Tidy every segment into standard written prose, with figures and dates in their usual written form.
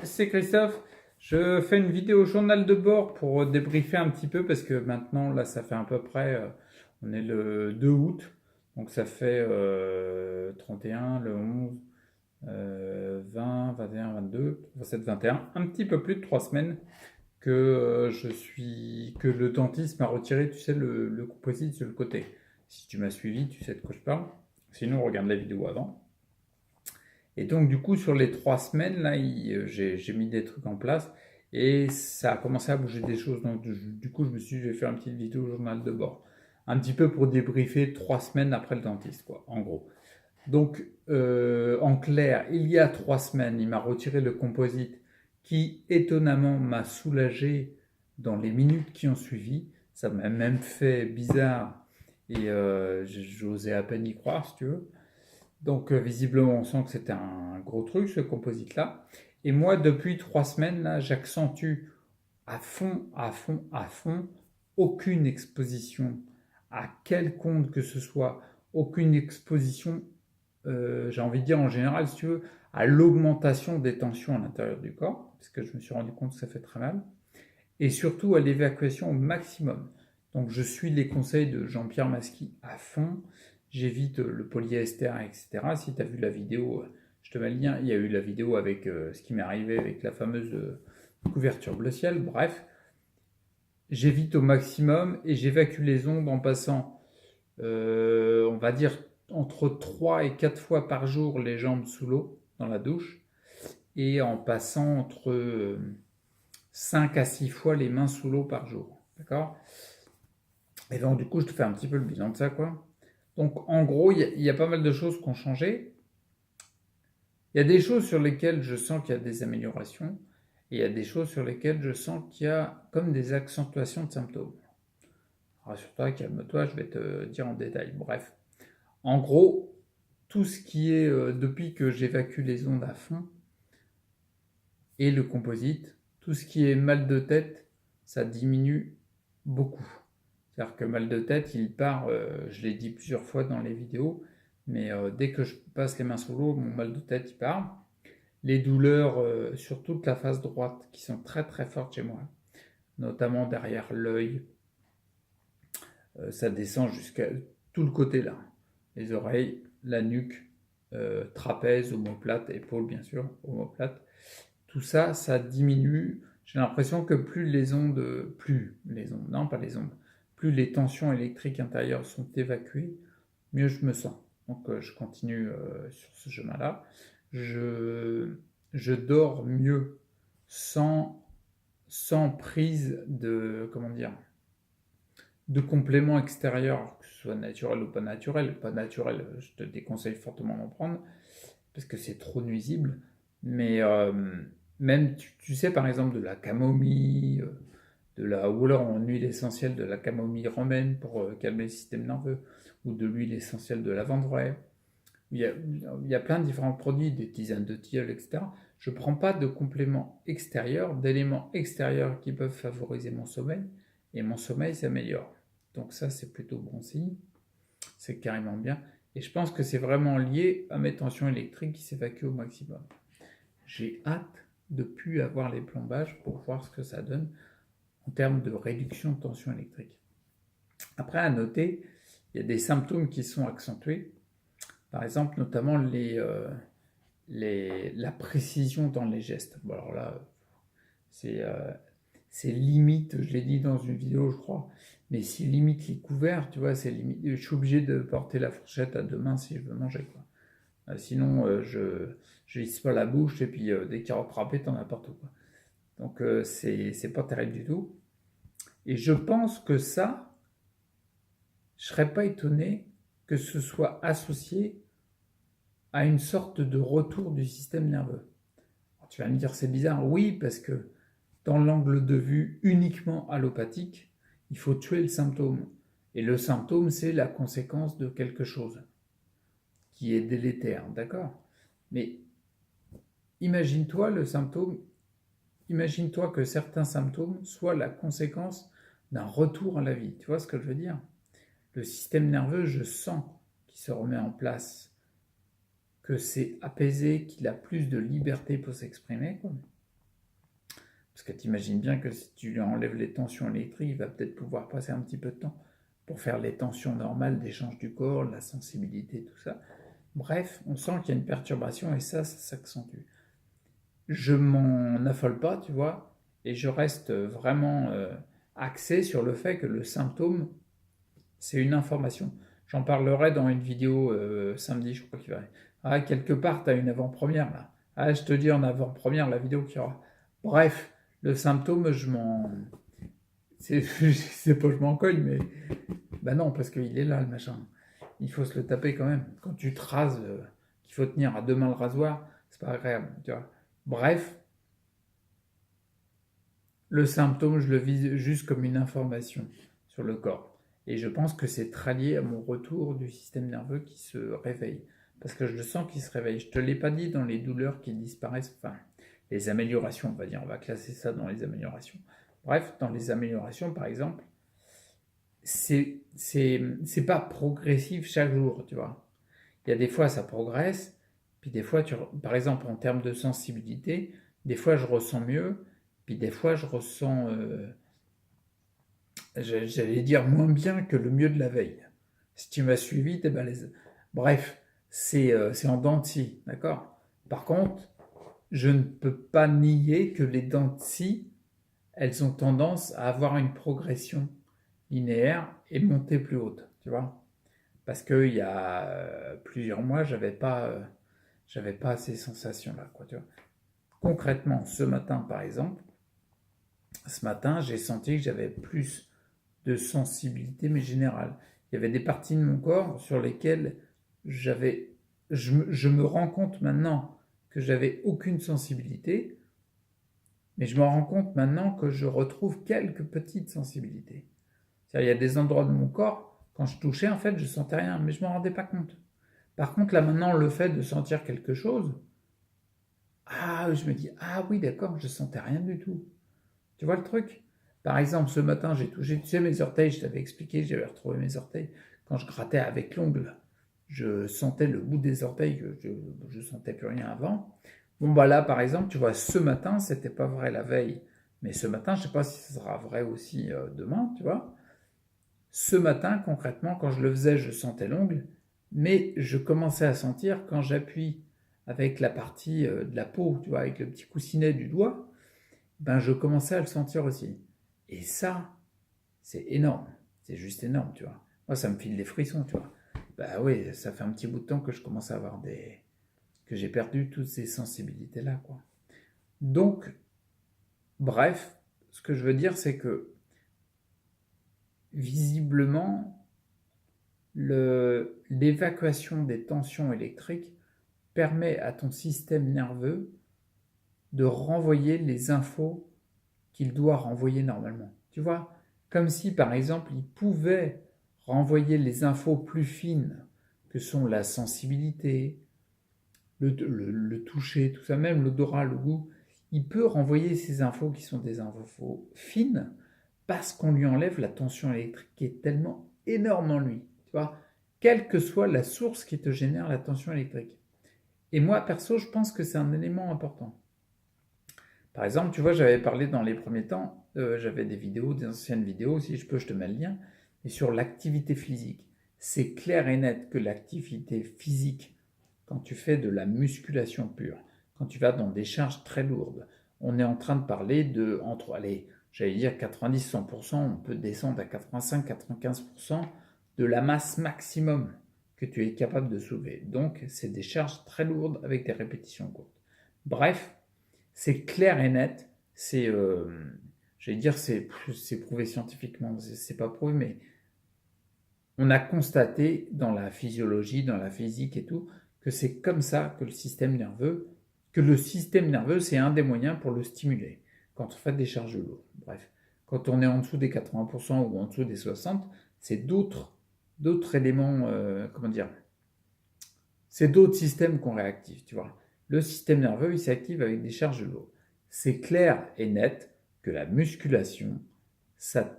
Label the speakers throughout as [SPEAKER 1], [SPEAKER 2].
[SPEAKER 1] C'est Christophe. Je fais une vidéo journal de bord pour débriefer un petit peu parce que maintenant, là, ça fait à peu près, on est le 2 août, donc ça fait 31, le 11, 20, 21, 22, 27, 21, un petit peu plus de 3 semaines que que le dentiste m'a retiré, tu sais, le composite sur le côté. Si tu m'as suivi, tu sais de quoi je parle. Sinon, regarde la vidéo avant. Et donc, du coup, sur les 3 semaines, là, j'ai mis des trucs en place et ça a commencé à bouger des choses. Donc, du coup, je me suis dit, je vais faire une petite vidéo journal de bord. Un petit peu pour débriefer 3 semaines après le dentiste, quoi, en gros. Donc, en clair, il y a 3 semaines, il m'a retiré le composite qui, étonnamment, m'a soulagé dans les minutes qui ont suivi. Ça m'a même fait bizarre et j'osais à peine y croire, si tu veux. Donc visiblement, on sent que c'était un gros truc, ce composite-là. Et moi, depuis 3 semaines, là, j'accentue à fond, à fond, à fond, aucune exposition à quel compte que ce soit, aucune exposition, j'ai envie de dire en général, si tu veux, à l'augmentation des tensions à l'intérieur du corps, parce que je me suis rendu compte que ça fait très mal, et surtout à l'évacuation au maximum. Donc je suis les conseils de Jean-Pierre Masqui à fond, j'évite le polyester, etc. Si tu as vu la vidéo, je te mets le lien, il y a eu la vidéo avec ce qui m'est arrivé avec la fameuse couverture bleu ciel, bref, j'évite au maximum et j'évacue les ondes en passant, on va dire, entre 3 et 4 fois par jour les jambes sous l'eau dans la douche et en passant entre 5 à 6 fois les mains sous l'eau par jour. D'accord? Et donc, du coup, je te fais un petit peu le bilan de ça, quoi. Donc, en gros, il y a pas mal de choses qui ont changé. Il y a des choses sur lesquelles je sens qu'il y a des améliorations. Et il y a des choses sur lesquelles je sens qu'il y a comme des accentuations de symptômes. Rassure-toi, calme-toi, je vais te dire en détail. Bref. En gros, tout ce qui est, depuis que j'évacue les ondes à fond, et le composite, tout ce qui est mal de tête, ça diminue beaucoup. C'est-à-dire que mal de tête, il part, je l'ai dit plusieurs fois dans les vidéos, mais dès que je passe les mains sous l'eau, mon mal de tête, il part. Les douleurs sur toute la face droite, qui sont très très fortes chez moi, notamment derrière l'œil, ça descend jusqu'à tout le côté là. Les oreilles, la nuque, trapèze, omoplate, épaule bien sûr, omoplate. Tout ça, ça diminue. J'ai l'impression que non pas les ondes, plus les tensions électriques intérieures sont évacuées, mieux je me sens. Donc je continue sur ce chemin-là. Je, je dors mieux sans, sans prise de, comment dire, de compléments extérieurs, que ce soit naturel ou pas naturel. Pas naturel, je te déconseille fortement d'en prendre, parce que c'est trop nuisible. Mais même, tu sais, par exemple, de la camomille, ou alors en huile essentielle de la camomille romaine pour calmer le système nerveux, ou de l'huile essentielle de lavande vraie. Il y a plein de différents produits, des tisanes de tilleul, etc. Je ne prends pas de compléments extérieurs, d'éléments extérieurs qui peuvent favoriser mon sommeil, et mon sommeil s'améliore. Donc ça, c'est plutôt bon signe, c'est carrément bien. Et je pense que c'est vraiment lié à mes tensions électriques qui s'évacuent au maximum. J'ai hâte de ne plus avoir les plombages pour voir ce que ça donne en termes de réduction de tension électrique. Après, à noter, il y a des symptômes qui sont accentués. Par exemple, notamment la précision dans les gestes. Bon, alors là, c'est c'est limite, je l'ai dit dans une vidéo, je crois, mais c'est limite les couverts, tu vois, c'est limite. Je suis obligé de porter la fourchette à 2 mains si je veux manger, quoi. Sinon, je lisse pas la bouche et puis des carottes râpées, t'en n'importe quoi. Donc, c'est pas terrible du tout. Et je pense que ça, je serais pas étonné que ce soit associé à une sorte de retour du système nerveux. Alors, tu vas me dire c'est bizarre, oui, parce que dans l'angle de vue uniquement allopathique, il faut tuer le symptôme. Et le symptôme, c'est la conséquence de quelque chose qui est délétère, d'accord? Mais imagine-toi le symptôme, imagine-toi que certains symptômes soient la conséquence d'un retour à la vie. Tu vois ce que je veux dire? Le système nerveux, je sens qu'il se remet en place, que c'est apaisé, qu'il a plus de liberté pour s'exprimer, quoi. Parce que tu imagines bien que si tu lui enlèves les tensions électriques, il va peut-être pouvoir passer un petit peu de temps pour faire les tensions normales d'échange du corps, la sensibilité, tout ça. Bref, on sent qu'il y a une perturbation et ça s'accentue. Je m'en affole pas, tu vois, et je reste vraiment axé sur le fait que le symptôme, c'est une information. J'en parlerai dans une vidéo samedi, je crois qu'il va. Ah, quelque part, tu as une avant-première là. Ah, je te dis en avant-première la vidéo qu'il y aura. Bref, le symptôme, je m'en. C'est pas je m'en cogne, mais. Bah non, parce qu'il est là le machin. Il faut se le taper quand même. Quand tu te rases, qu'il faut tenir à deux mains le rasoir, c'est pas agréable, tu vois. Bref, le symptôme, je le vis juste comme une information sur le corps. Et je pense que c'est très lié à mon retour du système nerveux qui se réveille. Parce que je le sens qu'il se réveille. Je ne te l'ai pas dit dans les douleurs qui disparaissent, enfin, les améliorations, on va dire. On va classer ça dans les améliorations. Bref, dans les améliorations, par exemple, c'est pas progressif chaque jour, tu vois. Il y a des fois, ça progresse. Puis des fois, par exemple, en termes de sensibilité, des fois, je ressens mieux. Puis des fois, je ressens, j'allais dire, moins bien que le mieux de la veille. Si tu m'as suivi, t'es balèze. Bref, c'est en dents de scie, d'accord? Par contre, je ne peux pas nier que les dents de scie, elles ont tendance à avoir une progression linéaire et monter plus haute, tu vois? Parce qu'il y a plusieurs mois, j'avais pas ces sensations-là, quoi, tu vois? Concrètement, ce matin, par exemple, j'ai senti que j'avais plus de sensibilité, mais générale. Il y avait des parties de mon corps sur lesquelles j'avais... je me rends compte maintenant que j'avais aucune sensibilité, mais je me rends compte maintenant que je retrouve quelques petites sensibilités. C'est-à-dire, il y a des endroits de mon corps, quand je touchais, en fait, je sentais rien, mais je ne m'en rendais pas compte. Par contre, là, maintenant, le fait de sentir quelque chose, ah, je me dis, ah oui, d'accord, je sentais rien du tout. Tu vois le truc? Par exemple, ce matin, j'ai touché, tu sais, mes orteils, je t'avais expliqué, j'avais retrouvé mes orteils. Quand je grattais avec l'ongle, je sentais le bout des orteils que je sentais plus rien avant. Bon, bah là, par exemple, tu vois, ce matin, c'était pas vrai la veille. Mais ce matin, je sais pas si ce sera vrai aussi demain, tu vois. Ce matin, concrètement, quand je le faisais, je sentais l'ongle, mais je commençais à sentir quand j'appuie avec la partie de la peau, tu vois, avec le petit coussinet du doigt, ben je commençais à le sentir aussi. Et ça, c'est énorme. C'est juste énorme, tu vois. Moi, ça me file des frissons, tu vois. Bah oui, ça fait un petit bout de temps que je commence à avoir que j'ai perdu toutes ces sensibilités-là, quoi. Donc, bref, ce que je veux dire, c'est que visiblement, l'évacuation des tensions électriques permet à ton système nerveux de renvoyer les infos qu'il doit renvoyer normalement. Tu vois, comme si par exemple il pouvait renvoyer les infos plus fines que sont la sensibilité, le toucher, tout ça, même l'odorat, le goût, il peut renvoyer ces infos qui sont des infos fines parce qu'on lui enlève la tension électrique qui est tellement énorme en lui. Tu vois, quelle que soit la source qui te génère la tension électrique. Et moi, perso, je pense que c'est un élément important. Par exemple, tu vois, j'avais parlé dans les premiers temps, j'avais des vidéos, des anciennes vidéos, si je peux, je te mets le lien, et sur l'activité physique. C'est clair et net que l'activité physique, quand tu fais de la musculation pure, quand tu vas dans des charges très lourdes, on est en train de parler de, allez, j'allais dire 90-100%, on peut descendre à 85-95% de la masse maximum que tu es capable de soulever. Donc, c'est des charges très lourdes avec des répétitions courtes. Bref, c'est clair et net, j'allais dire, c'est prouvé scientifiquement, c'est pas prouvé, mais on a constaté dans la physiologie, dans la physique et tout, que c'est comme ça que le système nerveux, c'est un des moyens pour le stimuler, quand on fait des charges lourdes. Bref, quand on est en dessous des 80% ou en dessous des 60%, c'est d'autres éléments, comment dire, c'est d'autres systèmes qu'on réactive, tu vois. Le système nerveux, il s'active avec des charges lourdes. C'est clair et net que la musculation, ça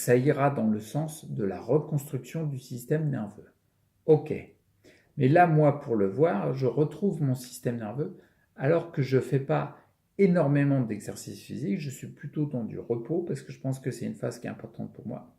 [SPEAKER 1] ira dans le sens de la reconstruction du système nerveux. Ok. Mais là, moi, pour le voir, je retrouve mon système nerveux alors que je ne fais pas énormément d'exercices physiques, je suis plutôt dans du repos parce que je pense que c'est une phase qui est importante pour moi.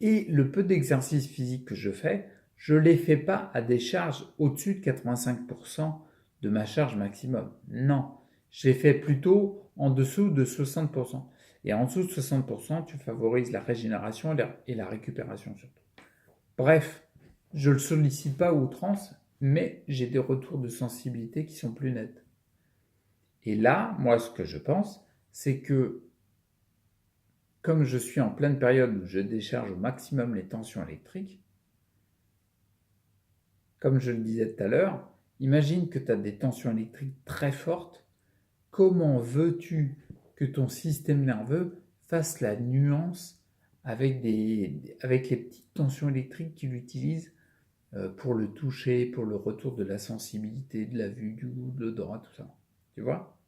[SPEAKER 1] Et le peu d'exercices physiques que je fais, je ne les fais pas à des charges au-dessus de 85% de ma charge maximum. Non, je les fais plutôt en dessous de 60%. Et en dessous de 60%, tu favorises la régénération et la récupération surtout. Bref, je ne le sollicite pas à outrance, mais j'ai des retours de sensibilité qui sont plus nets. Et là, moi, ce que je pense, c'est que comme je suis en pleine période où je décharge au maximum les tensions électriques, comme je le disais tout à l'heure, imagine que tu as des tensions électriques très fortes. Comment veux-tu que ton système nerveux fasse la nuance avec les petites tensions électriques qu'il utilise pour le toucher, pour le retour de la sensibilité, de la vue, du goût, de l'odorat, tout ça. Tu vois?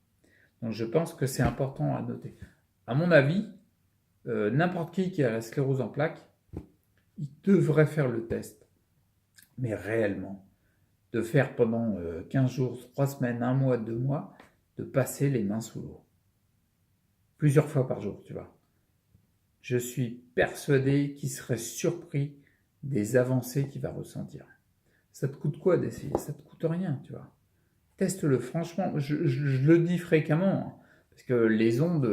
[SPEAKER 1] Donc je pense que c'est important à noter. À mon avis, n'importe qui a la sclérose en plaques, il devrait faire le test. Mais réellement, de faire pendant 15 jours, 3 semaines, 1 mois, 2 mois, de passer les mains sous l'eau. Plusieurs fois par jour, tu vois. Je suis persuadé qu'il serait surpris des avancées qu'il va ressentir. Ça te coûte quoi d'essayer? Ça te coûte rien, tu vois. Teste-le, franchement, je le dis fréquemment, hein, parce que les ondes,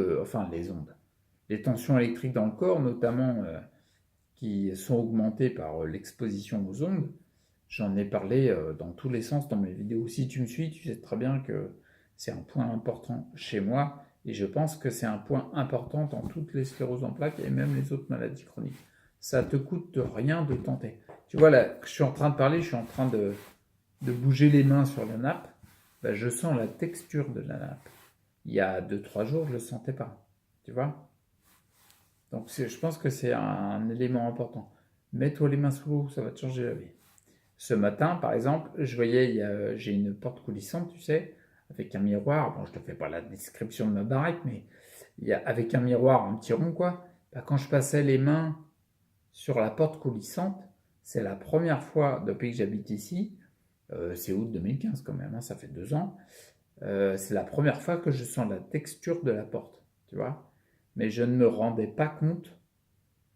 [SPEAKER 1] les tensions électriques dans le corps, notamment qui sont augmentées par l'exposition aux ondes, j'en ai parlé dans tous les sens dans mes vidéos. Si tu me suis, tu sais très bien que c'est un point important chez moi, et je pense que c'est un point important dans toutes les scléroses en plaques et même les autres maladies chroniques. Ça te coûte rien de tenter. Tu vois, là, je suis en train de parler, je suis en train de bouger les mains sur la nappe. Ben, je sens la texture de la nappe. Il y a 2-3 jours, je ne le sentais pas. Tu vois? Donc je pense que c'est un élément important. Mets-toi les mains sous l'eau, ça va te changer la vie. Ce matin, par exemple, je voyais, j'ai une porte coulissante, tu sais, avec un miroir. Bon, je ne te fais pas la description de ma baraque, mais avec un miroir, un petit rond, quoi. Ben, quand je passais les mains sur la porte coulissante, c'est la première fois depuis que j'habite ici, c'est août 2015 quand même, hein, ça fait 2 ans, c'est la première fois que je sens la texture de la porte, tu vois. Mais je ne me rendais pas compte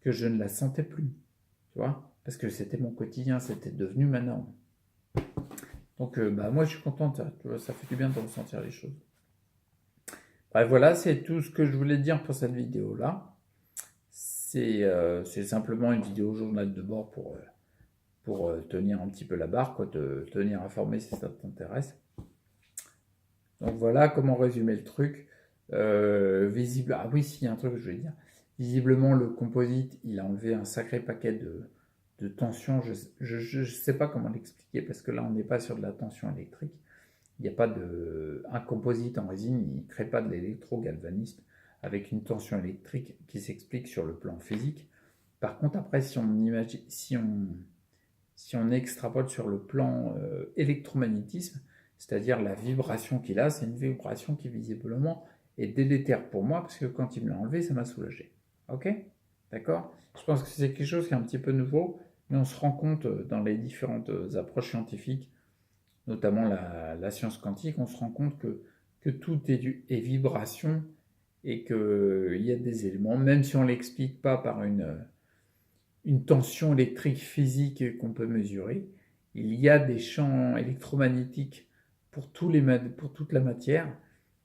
[SPEAKER 1] que je ne la sentais plus, tu vois, parce que c'était mon quotidien, c'était devenu ma norme. Donc, moi, je suis content de ça, tu vois, ça fait du bien de ressentir les choses. Bref, voilà, c'est tout ce que je voulais dire pour cette vidéo-là. C'est simplement une vidéo journal de bord pour tenir un petit peu la barre, quoi, te tenir informé si ça t'intéresse. Donc voilà comment résumer le truc. Ah oui, si, il y a un truc que je voulais dire. Visiblement, le composite, il a enlevé un sacré paquet de tension. Je ne sais pas comment l'expliquer parce que là, on n'est pas sur de la tension électrique. Il n'y a pas un composite en résine, il ne crée pas de l'électrogalvanisme avec une tension électrique qui s'explique sur le plan physique. Par contre, après, si on extrapole sur le plan électromagnétisme, c'est-à-dire la vibration qu'il a, c'est une vibration qui visiblement est délétère pour moi, parce que quand il me l'a enlevé, ça m'a soulagé. Ok? D'accord? Je pense que c'est quelque chose qui est un petit peu nouveau, mais on se rend compte dans les différentes approches scientifiques, notamment la science quantique, on se rend compte que tout est vibration, et qu'il y a des éléments, même si on ne l'explique pas par une tension électrique physique qu'on peut mesurer, il y a des champs électromagnétiques pour toute la matière,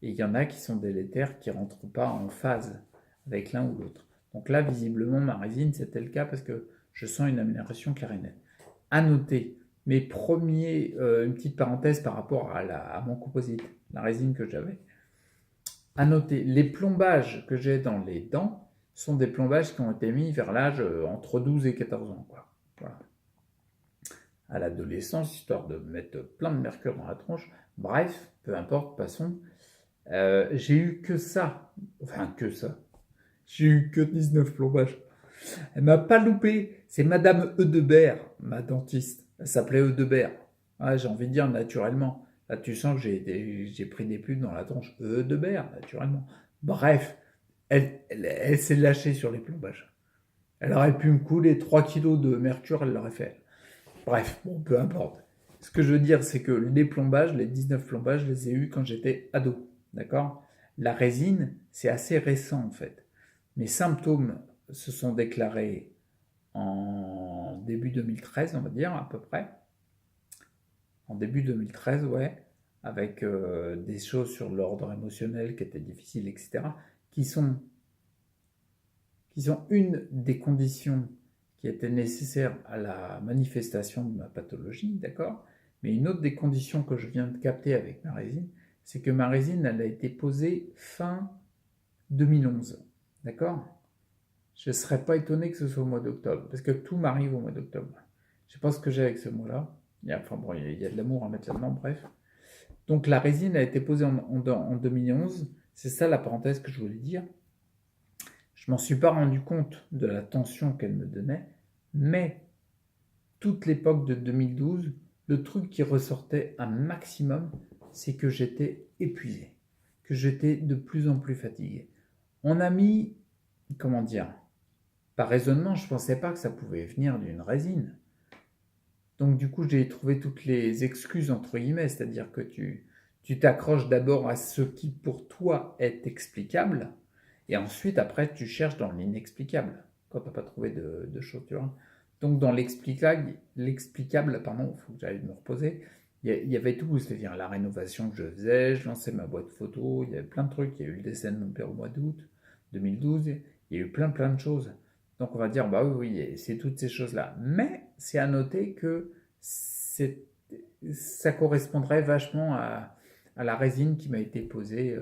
[SPEAKER 1] et il y en a qui sont délétères, qui ne rentrent pas en phase avec l'un ou l'autre. Donc là, visiblement, ma résine, c'était le cas parce que je sens une amélioration claire et nette. À noter, une petite parenthèse par rapport à mon composite, la résine que j'avais. À noter, les plombages que j'ai dans les dents sont des plombages qui ont été mis vers l'âge entre 12 et 14 ans, quoi. Voilà. À l'adolescence, histoire de mettre plein de mercure dans la tronche. Bref, peu importe, passons. J'ai eu que ça. Enfin, que ça. J'ai eu que 19 plombages. Elle m'a pas loupé. C'est Madame Eudebert, ma dentiste. Elle s'appelait Eudebert. Ah, j'ai envie de dire naturellement. Là, tu sens que j'ai pris des pubs dans la tronche. Eudebert, naturellement. Bref, elle s'est lâchée sur les plombages. Elle aurait pu me couler 3 kilos de mercure, elle l'aurait fait. Bref, bon, peu importe. Ce que je veux dire, c'est que les plombages, les 19 plombages, je les ai eus quand j'étais ado. D'accord? La résine, c'est assez récent en fait. Mes symptômes se sont déclarés en début 2013, on va dire, à peu près. En début 2013, ouais, avec des choses sur l'ordre émotionnel qui étaient difficiles, etc., qui sont, qui sont une des conditions qui étaient nécessaires à la manifestation de ma pathologie, d'accord? Mais une autre des conditions que je viens de capter avec ma résine, c'est que ma résine, elle a été posée fin 2011, d'accord? Je ne serais pas étonné que ce soit au mois d'octobre, parce que tout m'arrive au mois d'octobre. Je ne sais pas ce que j'ai avec ce mot-là. Enfin bon, il y a de l'amour à mettre là-dedans, bref. Donc la résine a été posée en 2011. C'est ça la parenthèse que je voulais dire. Je m'en suis pas rendu compte de la tension qu'elle me donnait, mais toute l'époque de 2012, le truc qui ressortait un maximum, c'est que j'étais épuisé, que j'étais de plus en plus fatigué. On a mis, comment dire, par raisonnement, je ne pensais pas que ça pouvait venir d'une résine. Donc du coup, j'ai trouvé toutes les excuses, entre guillemets, c'est-à-dire que tu t'accroches d'abord à ce qui pour toi est explicable, et ensuite, après, tu cherches dans l'inexplicable, quand tu n'as pas trouvé de choses, tu vois. Donc dans l'explicable, pardon, il faut que j'aille me reposer, il y avait tout, c'est-à-dire la rénovation que je faisais, je lançais ma boîte photo, il y avait plein de trucs, il y a eu le décès de mon père au mois d'août 2012, il y a eu plein de choses. Donc on va dire, bah oui, c'est toutes ces choses-là. Mais c'est à noter que ça correspondrait vachement à la résine qui m'a été posée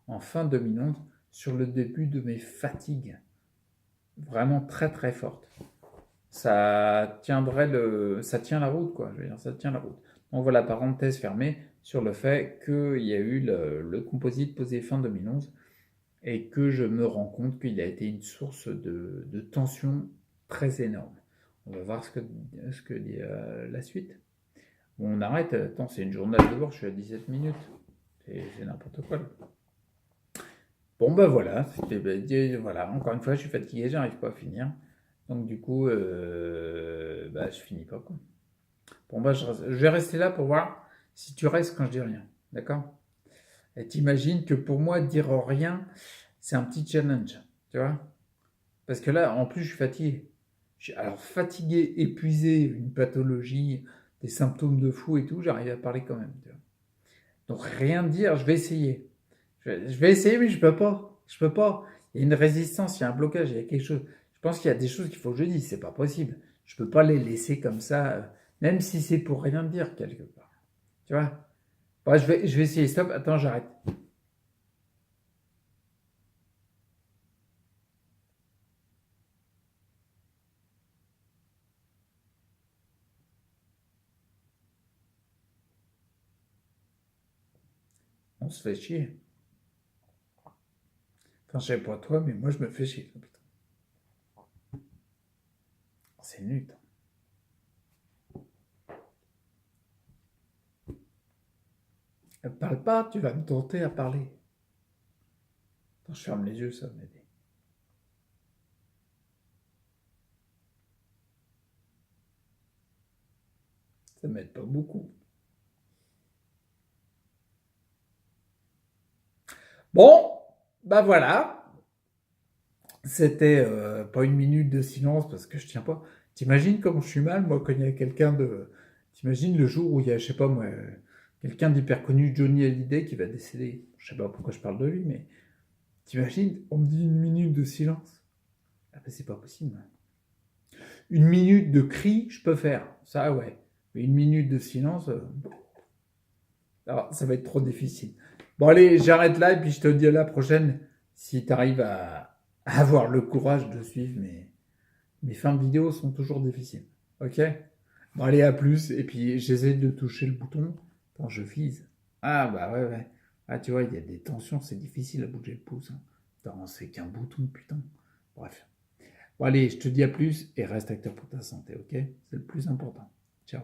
[SPEAKER 1] en fin 2011 sur le début de mes fatigues, vraiment très fortes. Ça tient la route, quoi. Je veux dire, ça tient la route. Donc voilà, parenthèse fermée sur le fait qu'il y a eu le composite posé fin 2011 et que je me rends compte qu'il a été une source de tension très énorme. On va voir ce que dit la suite. Bon, on arrête. Attends, c'est une journée de bord, je suis à 17 minutes. C'est n'importe quoi. Là. Bon, ben voilà. Voilà. Encore une fois, je suis fatigué, j'arrive pas à finir. Donc, du coup, bah, je finis pas, quoi. Bon, bah, je vais rester là pour voir si tu restes quand je dis rien. D'accord? Et t'imagines que pour moi, dire rien, c'est un petit challenge. Tu vois? Parce que là, en plus, je suis fatigué. Alors, fatigué, épuisé, une pathologie, des symptômes de fou et tout, j'arrive à parler quand même. Tu vois. Donc, rien dire, je vais essayer. Je vais essayer, mais je peux pas. Je peux pas. Il y a une résistance, il y a un blocage, il y a quelque chose. Je pense qu'il y a des choses qu'il faut que je dise, c'est pas possible. Je peux pas les laisser comme ça, même si c'est pour rien dire quelque part. Tu vois? Bon, je vais essayer. Stop, attends, j'arrête. On se fait chier. Enfin, je sais pas toi, mais moi je me fais chier. Putain. C'est nul. Parle pas, tu vas me tenter à parler. Attends, je ferme les yeux, ça va m'aider. Ça m'aide pas beaucoup. Bon, bah voilà. C'était pas une minute de silence parce que je tiens pas. T'imagines comment je suis mal, moi, quand il y a quelqu'un de. T'imagines le jour où il y a, je sais pas moi, quelqu'un d'hyper connu, Johnny Hallyday, qui va décéder. Je sais pas pourquoi je parle de lui, mais t'imagines, on me dit une minute de silence. Ah ben c'est pas possible. Une minute de cri, je peux faire. Ça, ouais. Mais une minute de silence, alors, ça va être trop difficile. Bon, allez, j'arrête là et puis je te dis à la prochaine si tu arrives à avoir le courage de suivre mes fins de vidéo sont toujours difficiles. Ok? Bon, allez, à plus. Et puis, j'essaie de toucher le bouton quand je vise. Ah, bah ouais. Ah, tu vois, il y a des tensions, c'est difficile à bouger le pouce. Hein. Attends, c'est qu'un bouton, putain. Bref. Bon, allez, je te dis à plus et reste acteur pour ta santé, ok? C'est le plus important. Ciao.